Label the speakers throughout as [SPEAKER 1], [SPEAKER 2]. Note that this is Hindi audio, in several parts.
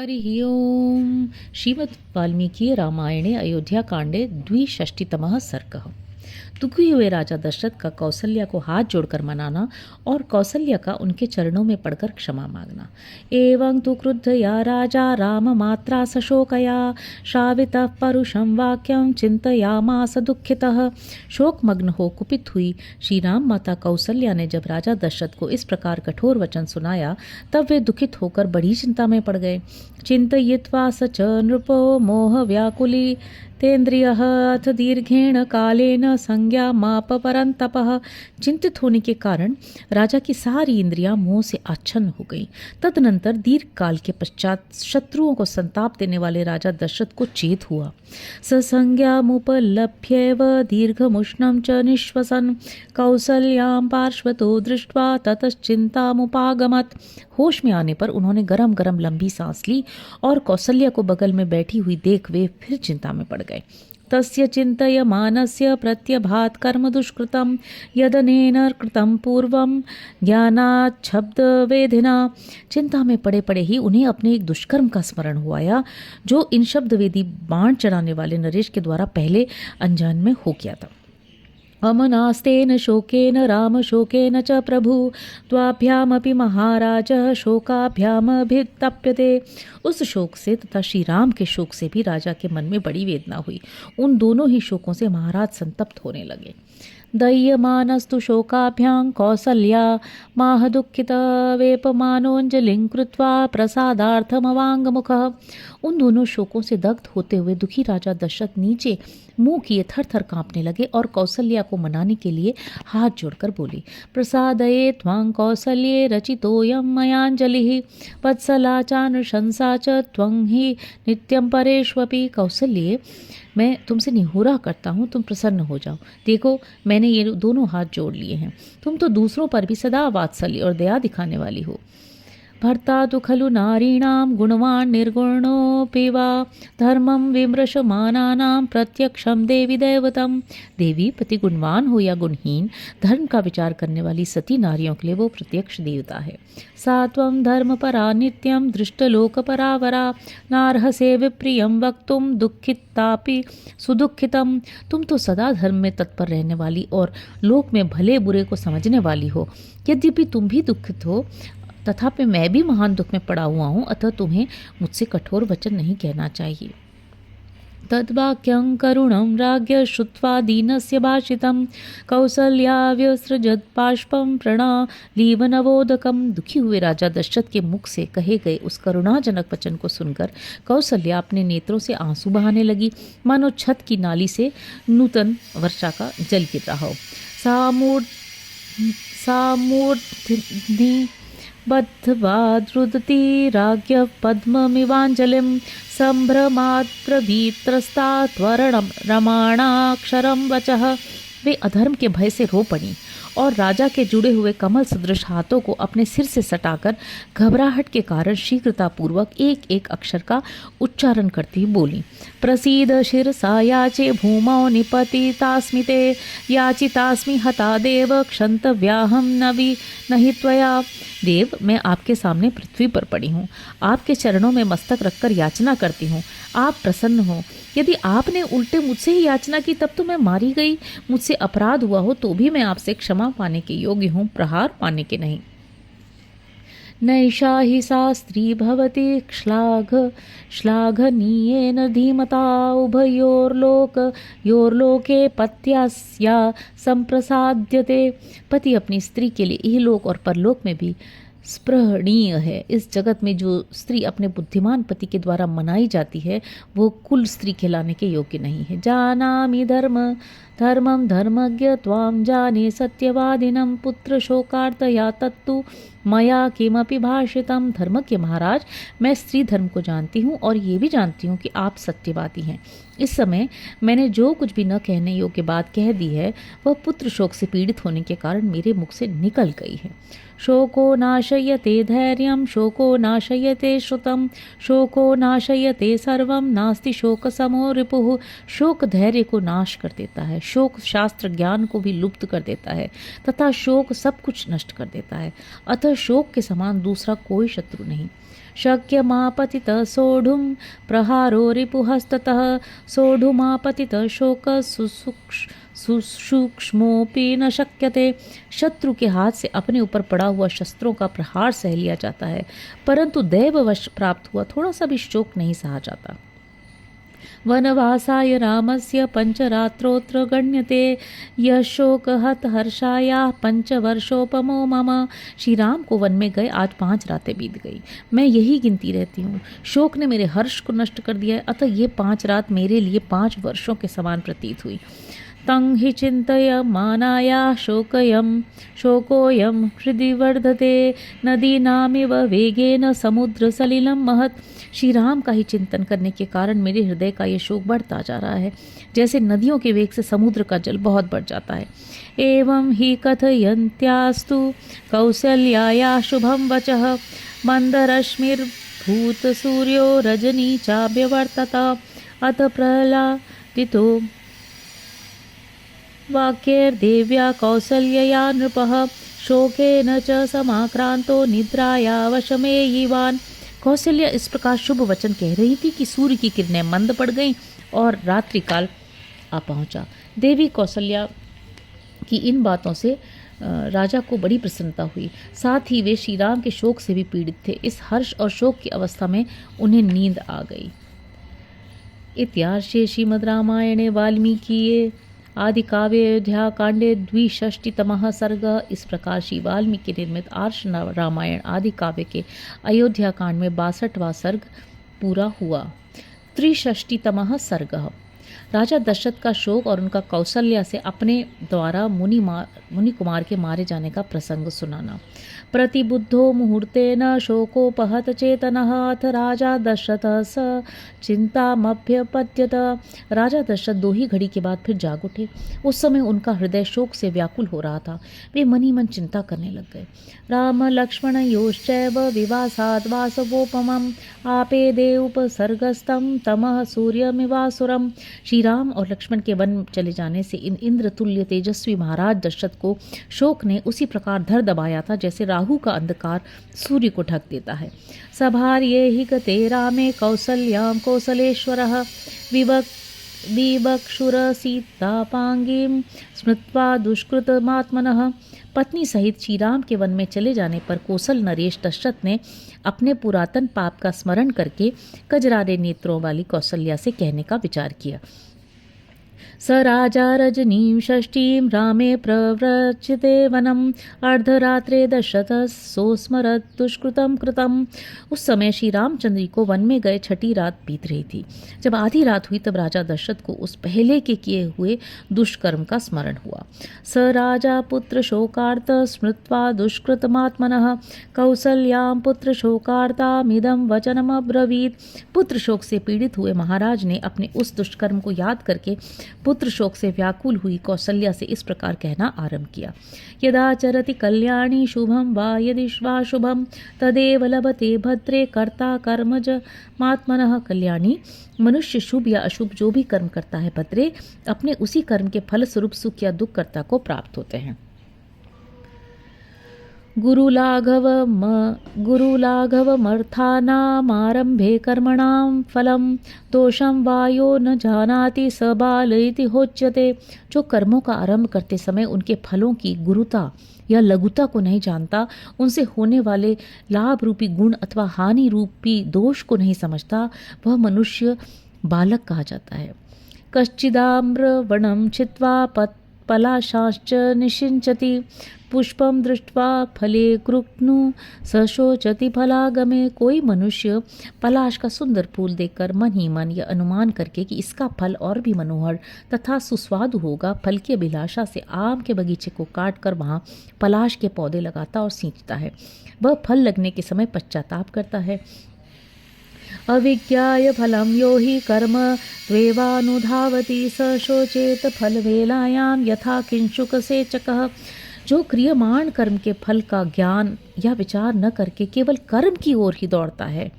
[SPEAKER 1] हरिः ओम्। श्रीमद् वाल्मीकि रामायणे अयोध्याकाण्डे द्विषष्टितमः सर्गः। दुखी हुए राजा दशरथ का कौसल्या को हाथ जोड़कर मनाना और कौसल्या का उनके चरणों में पड़कर क्षमा मांगना। एवं तु क्रुद्धया राजा राम मात्रा सशोकया श्रावितः परुषं वाक्यं चिंतयामास दुःखितः। शोकमग्न हो कुपित हुई श्री राम माता कौसल्या ने जब राजा दशरथ को इस प्रकार कठोर वचन सुनाया तब वे दुखित होकर बड़ी चिंता में पड़ गए। चिंतयित्वा स च नृपो मोह व्याकुली तेन्द्रियः अथ दीर्घेण कालेन संज्ञा माप परंतपः। चिंतित होने के कारण राजा की सारी इंद्रियां मोह से आच्छन्न हो गई। तदनंतर दीर्घ काल के पश्चात शत्रुओं को संताप देने वाले राजा दशरथ को चेत हुआ। ससंज्ञामुपलभ्येव दीर्घमुष्णं च निश्वसन् कौसल्यां पार्श्वतो दृष्ट्वा ततश्चिंतामुपागमत्। होश में आने पर उन्होंने गरम गरम लंबी सांस ली और कौसल्या को बगल में बैठी हुई देख वे फिर चिंता में पड़ गए। तस्य चिन्तयमानस्य प्रत्यभात कर्म दुष्कृतं यदनेन कृतं पूर्वं ज्ञानाच्छब्दवेधिना। चिंता में पड़े पड़े ही उन्हें अपने एक दुष्कर्म का स्मरण हुआ या जो इन शब्दवेदी बाण चढ़ाने वाले नरेश के द्वारा पहले अनजान में हो गया था। अमनास्तेन शोकेन राम शोकेन च प्रभु द्वाभ्यामपि महाराजः शोकाभ्यामभितप्यते। उस शोक से तथा श्री राम के शोक से भी राजा के मन में बड़ी वेदना हुई। उन दोनों ही शोकों से महाराज संतप्त होने लगे। दह्यमानस्तु शोकाभ्यां कौसल्या माह दुःखित वेपमानोऽञ्जलिं कृत्वा प्रसादार्थमवाङ्गमुखः। उन दोनों शोकों से दग्ध होते हुए दुखी राजा दशरथ नीचे मुंह किए थर थर कांपने लगे और कौसल्या को मनाने के लिए हाथ जोड़कर बोली, प्रसादये त्वां कौसल्ये रचितोऽयं मयाञ्जलिः वत्सला चानुशंसा च त्वं हि नित्यं परेष्वपि। कौसल्ये, मैं तुमसे निहोरा करता हूँ, तुम प्रसन्न हो जाओ। देखो, मैंने ये दोनों हाथ जोड़ लिए हैं। तुम तो दूसरों पर भी सदा वात्सल्य और दया दिखाने वाली हो। भर्ता तु खलु नारीणां गुणवान् निर्गुणोऽपि वा धर्मं विमृशमानानां प्रत्यक्षं देवी दैवतम। देवी, पति गुणवान हो या गुणहीन, धर्म का विचार करने वाली सती नारियों के लिए वो प्रत्यक्ष देवता है। सा त्वं धर्मपरा नित्यं दृष्टलोकपरावरा नार्हसे विप्रियं वक्तुं दुःखितापि सुदुःखितम। तुम तो सदा धर्म में तत्पर रहने वाली और लोक में भले बुरे को समझने वाली हो। यद्यपि तुम भी दुखित हो तथापि मैं भी महान दुख में पड़ा हुआ हूँ, अतः तुम्हें मुझसे कठोर वचन नहीं कहना चाहिए। तद्वाक्यं करुणं राज्ञ श्रुत्वा दीनस्य भाषितं कौसल्या व्यसृजत् बाष्पं प्रणालीवनवोदकम्। दुखी हुए राजा दशरथ के मुख से कहे गए उस करुणाजनक वचन को सुनकर कौसल्या अपने नेत्रों से आंसू बहाने लगी, मानो छत की नाली से नूतन वर्षा का जल गिर रहा हो। सामूर्ध्नि बद्ध्वा द्रुदति राज्ञः पद्ममिवाञ्जलिं सम्भ्रमात् प्रभीत्रस्ता त्वरणं रमाणाक्षरं वचः। वे अधर्म के भय से रो पड़ी और राजा के जुड़े हुए कमल सदृश हाथों को अपने सिर से सटाकर घबराहट के कारण शीघ्रतापूर्वक एक एक अक्षर का उच्चारण करती बोली, प्रसीद शिरसा याचे भूमौ निपतितास्मि ते याचितास्मि हता देव क्षन्तव्याहं नहीं त्वया। देव, मैं आपके सामने पृथ्वी पर पड़ी हूँ, आपके चरणों में मस्तक रखकर याचना करती हूँ, आप प्रसन्न हो। यदि आपने उल्टे मुझसे ही याचना की तब तो मैं मारी गई। मुझसे अपराध हुआ हो तो भी मैं आपसे क्षमा पाने के योग्य हूँ, प्रहार पाने के नहीं। नैषा हि सा स्त्री भवति श्लाघनीयेन धीमता उभयोर्लोके पत्यास्या संप्रसाद्यते। पति अपनी स्त्री के लिए इहलोक और परलोक में भी स्पृहणीय है। इस जगत में जो स्त्री अपने बुद्धिमान पति के द्वारा मनाई जाती है वो कुल स्त्री कहलाने के योग्य नहीं है। जानामि धर्मं धर्मज्ञ त्वां जाने सत्यवादिनं पुत्र शोकार्तया तत्तु मया किमपि भाषितम। धर्मज्ञ महाराज, मैं स्त्री धर्म को जानती हूँ और ये भी जानती हूँ कि आप सत्यवादी हैं। इस समय मैंने जो कुछ भी न कहने योग्य बात कह दी है वह पुत्र शोक से पीड़ित होने के कारण मेरे मुख से निकल गई है। शोको नाशयते धैर्यं शोको नाशयते श्रुतं शोको नाशयते सर्वं नास्ति शोक समो रिपुः। शोक धैर्य को नाश कर देता है, शोक शास्त्र ज्ञान को भी लुप्त कर देता है तथा शोक सब कुछ नष्ट कर देता है। अतः शोक के समान दूसरा कोई शत्रु नहीं। शक्यमापतितः सोढुं प्रहारो रिपुहस्ततः सोढुमापतितः शोकः सूक्ष्मोऽपि न शक्यते। शत्रु के हाथ से अपने ऊपर पड़ा हुआ शस्त्रों का प्रहार सह लिया जाता है, परंतु दैववश प्राप्त हुआ थोड़ा सा भी शोक नहीं सहा जाता। वनवासाय रामस्य पंचरात्रोत्र गण्यते यह शोकहत हर्षाया पंचवर्षोपमो मम। श्री राम को वन में गए आज 5 रातें बीत गई, मैं यही गिनती रहती हूँ। शोक ने मेरे हर्ष को नष्ट कर दिया है, अतः ये 5 रात मेरे लिए 5 वर्षों के समान प्रतीत हुई। तं हि चिन्तयमानाया शोकोऽयं हृदि वर्धते नदीनामिव वेगेन समुद्रसलिलं महत्। श्री राम का ही चिंतन करने के कारण मेरे हृदय का ये शोक बढ़ता जा रहा है, जैसे नदियों के वेग से समुद्र का जल बहुत बढ़ जाता है। एवं हि कथयन्त्यास्तु कौसल्याया शुभं वचः मन्दरश्मिर्भूत सूर्यो रजनी चाभ्यवर्तत अथ प्रहलादितो वाक्यैर्देव्या कौसल्यया नृपः शोकेन च समाक्रांतो निद्राया वशमेयिवान्। कौशल्या इस प्रकार शुभ वचन कह रही थी कि सूर्य की किरणें मंद पड़ गईं और रात्रि काल आ पहुंचा। देवी कौशल्या की इन बातों से राजा को बड़ी प्रसन्नता हुई, साथ ही वे श्री राम के शोक से भी पीड़ित थे। इस हर्ष और शोक की अवस्था में उन्हें नींद आ गई। इत्यार्षे श्रीमद् रामायणे वाल्मीकिये आदि काव्य अयोध्या कांडे 62तमः सर्ग। इस प्रकार श्री वाल्मीकि निर्मित आर्ष रामायण आदि काव्य के अयोध्या कांड में 62वां सर्ग पूरा हुआ। 63तमः सर्ग। राजा दशरथ का शोक और उनका कौशल्या से अपने द्वारा मुनि कुमार के मारे जाने का प्रसंग सुनाना। प्रतिबुद्धो मुहूर्तेन शोकोपहत चेतनः अथ राजा दशरथ स चिंतामभ्यपद्यत। राजा दशरथ 2 ही घड़ी के बाद फिर जाग उठे। उस समय उनका हृदय शोक से व्याकुल हो रहा था। वे मनी मन चिंता करने लग गए। राम लक्ष्मण योश्चैव विवासाद् वासवोपमम् आपेदे उपसर्गस्तं तमः सूर्यमिवासुरम्। श्री राम और लक्ष्मण के वन चले जाने से इन इंद्र तुल्य तेजस्वी महाराज दशरथ को शोक ने उसी प्रकार धर दबाया था जैसे राहु का अंधकार सूर्य को ढक देता है। सभार्ये हि गते रामे कौसल्यां कौसलेश्वरः विवक्षुर सीतापांगीं स्मृत्वा दुष्कृतमात्मनः। पत्नी सहित श्री राम के वन में चले जाने पर कौशल नरेश दशरथ ने अपने पुरातन पाप का स्मरण करके कजरारे नेत्रों वाली कौशल्या से कहने का विचार किया। स राजा रजनीं षष्ठीं रामे प्रव्रजते वनम अर्धरात्रे दशरथ सोस्मरत दुष्कृतम कृतम। उस समय श्री रामचंद्र को वन में गए 6ठी रात बीत रही थी। जब आधी रात हुई तब राजा दशरथ को उस पहले के किए हुए दुष्कर्म का स्मरण हुआ। स राजा पुत्र शोकार्त स्मृत्वा दुष्कृतमात्मनः कौसल्यां पुत्र शोकार्तामिदं वचनम अब्रवीत। पुत्र शोक से पीड़ित हुए महाराज ने अपने उस दुष्कर्म को याद करके पुत्र शोक से व्याकुल हुई कौशल्या से इस प्रकार कहना आरंभ किया। यदा चरति कल्याणी शुभम वा यदिश्वा शुभम तदेव लभते भद्रे कर्ता कर्मज मात्मनः। कल्याणी, मनुष्य शुभ या अशुभ जो भी कर्म करता है भद्रे, अपने उसी कर्म के फल स्वरूप सुख या दुख कर्ता को प्राप्त होते हैं। गुरुलाघवमर्थानामारम्भे कर्मणां फलं दोषं वायो न जानाति स बाल इति होच्यते। जो कर्मों का आरंभ करते समय उनके फलों की गुरुता या लघुता को नहीं जानता, उनसे होने वाले लाभ रूपी गुण अथवा हानि रूपी दोष को नहीं समझता, वह मनुष्य बालक कहा जाता है। कश्चिदाम्रवणं छित्त्वा पलाशाश्च निषिञ्चति पुष्पम दृष्ट्वा फले कृष्णु सशोचति फलागमे। कोई मनुष्य पलाश का सुंदर फूल देखकर मन ही मन यह अनुमान करके कि इसका फल और भी मनोहर तथा सुस्वादु होगा, फल की अभिलाषा से आम के बगीचे को काट कर वहाँ पलाश के पौधे लगाता और सींचता है। वह फल लगने के समय पश्चाताप करता है। अविज्ञाय फलं यो हि कर्म त्वेवानुधावति स शोचेत फलवेलायां यथा किंशुक सेचकः। जो क्रियमाण कर्म के फल का ज्ञान या विचार न करके केवल कर्म की ओर ही दौड़ता है,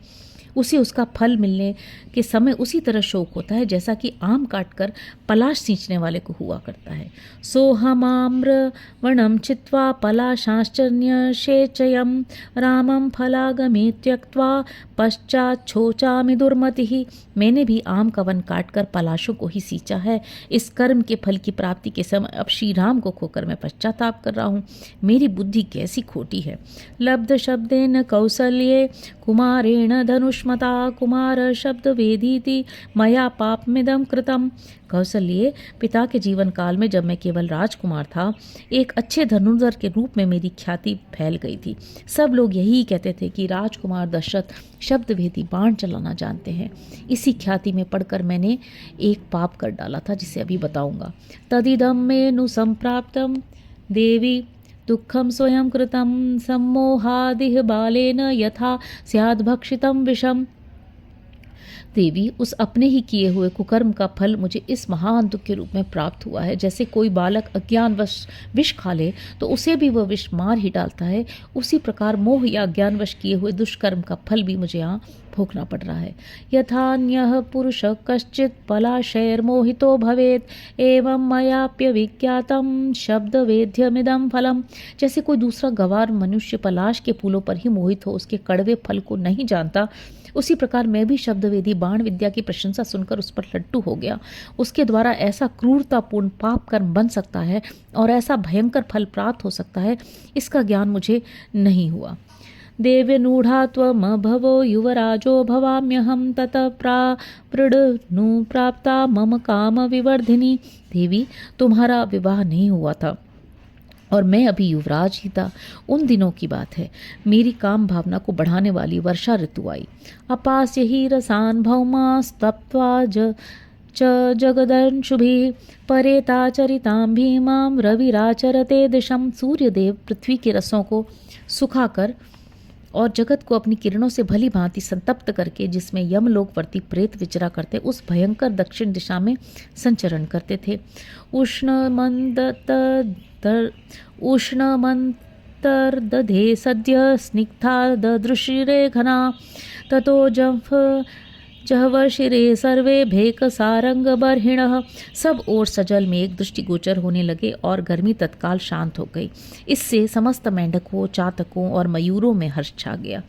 [SPEAKER 1] उसे उसका फल मिलने के समय उसी तरह शोक होता है जैसा कि आम काटकर पलाश सींचने वाले को हुआ करता है। सोहमाम्रवणं चित्वा पलाशाश्चर्यशेचयं रामं फलागमे त्यक्त्वा पश्चाच्छोचामि दुर्मतिः। मैंने भी आम का वन काटकर पलाशों को ही सींचा है। इस कर्म के फल की प्राप्ति के समय अब श्री राम को खोकर मैं पश्चाताप कर रहा हूँ। मेरी बुद्धि कैसी खोटी है। लब्ध शब्देन कौसल्ये कुमारेण धनुष्मता कुमार शब्द वेदीति मया पापमिदं कृतम। कौसल्य, पिता के जीवन काल में जब मैं केवल राजकुमार था, एक अच्छे धनुर्धर के रूप में मेरी ख्याति फैल गई थी। सब लोग यही कहते थे कि राजकुमार दशरथ शब्दभेदी बाण चलाना जानते हैं। इसी ख्याति में पढ़कर मैंने एक पाप कर डाला था जिसे अभी बताऊंगा। तदिदं मे नु संप्राप्तं देवी दुःखं स्वयं कृतं सम्मोहादिह बालेन यथा स्याद्भक्षितं विषम। देवी, उस अपने ही किए हुए कुकर्म का फल मुझे इस महान दुख के रूप में प्राप्त हुआ है। जैसे कोई बालक अज्ञानवश विष खा ले तो उसे भी वह विष मार ही डालता है, उसी प्रकार मोह या अज्ञानवश किए हुए दुष्कर्म का फल भी मुझे यहाँ भोगना पड़ रहा है। यथान्यः पुरुष कश्चित् पलाशैर्मोहितो भवेत् एवं मयाप्यविज्ञातं शब्दवेद्यमिदं फलम। जैसे कोई दूसरा गंवार मनुष्य पलाश के फूलों पर ही मोहित हो उसके कड़वे फल को नहीं जानता, उसी प्रकार मैं भी शब्दवेदी बाण विद्या की प्रशंसा सुनकर उस पर लट्टू हो गया। उसके द्वारा ऐसा क्रूरतापूर्ण पाप कर्म बन सकता है और ऐसा भयंकर फल प्राप्त हो सकता है, इसका ज्ञान मुझे नहीं हुआ। देव्यनूढ़ा त्वमभवो युवराजो भवाम्यहं ततः प्रावृढनु प्राप्ता मम काम विवर्धिनी। देवी, तुम्हारा विवाह नहीं हुआ था और मैं अभी युवराज ही था। उन दिनों की बात है। मेरी काम भावना को बढ़ाने वाली वर्षा ऋतु आई। अपास्य ही रसान भौमास्तप्त्वा जगदंशुभिः परेताचरितां भीमां रविराचरते दिशम। सूर्यदेव पृथ्वी के रसों को सुखाकर और जगत को अपनी किरणों से भली भांति संतप्त करके, जिसमें यमलोकवर्ती प्रेत विचरा करते, उस भयंकर दक्षिण दिशा में संचरण करते थे। उष्णमन्तर्दधे सद्य स्निग्धा ददृशिरे घना ततो जहवर्षिरे सर्वे भेक सारंग बर्हिणः। सब ओर सजल मेघ दृष्टिगोचर होने लगे और गर्मी तत्काल शांत हो गई। इससे समस्त मेंढकों, चातकों और मयूरों में हर्ष छा गया।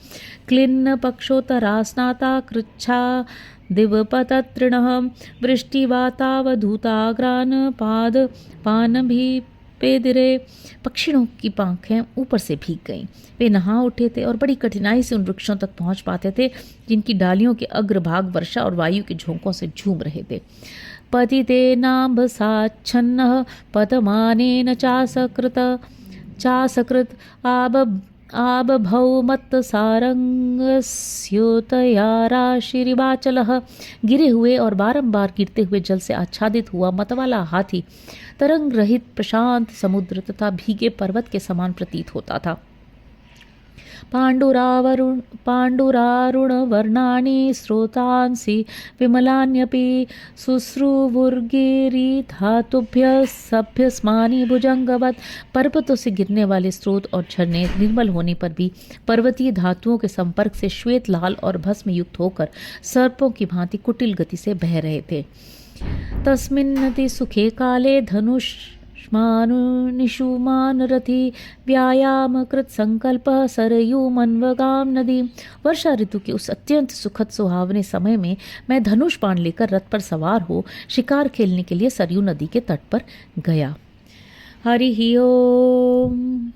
[SPEAKER 1] क्लिन्न पक्षोत्तरा स्नाता कृच्छा दिवपततृणः वृष्टिवातावधूताग्रान पाद पान भी पेदिरे। पक्षियों की पंखें ऊपर से भीग गईं। वे नहा उठे थे और बड़ी कठिनाई से उन वृक्षों तक पहुंच पाते थे जिनकी डालियों के अग्रभाग वर्षा और वायु के झोंकों से झूम रहे थे। पतिते नाम्भसाच्छन्नः पतमानेन चासकृत आबभौ मत्तसारंगस्योतयाराशिरिवाचलः। गिरे हुए और बारंबार गिरते हुए जल से आच्छादित हुआ मतवाला हाथी तरंग रहित प्रशांत समुद्र तथा भीगे पर्वत के समान प्रतीत होता था। पाण्डुरारुण वर्णानि स्रोतांसि विमलान्यपि शुश्रुवुर्गिरि धातुभ्य सभ्यस्मानि भुजंगवत्। पर्वतों से गिरने वाले स्रोत और झरने निर्मल होने पर भी पर्वतीय धातुओं के संपर्क से श्वेत, लाल और भस्म युक्त होकर सर्पों की भांति कुटिल गति से बह रहे थे। तस्मिन्नति सुखे काले धनुष्मानुनिषुमान रथी व्यायाम कृत संकल्प सरयू मनवगाम नदी। वर्षा ऋतु के उस अत्यंत सुखद सुहावने समय में मैं धनुष बाण लेकर रथ पर सवार हो शिकार खेलने के लिए सरयू नदी के तट पर गया। हरि ओम।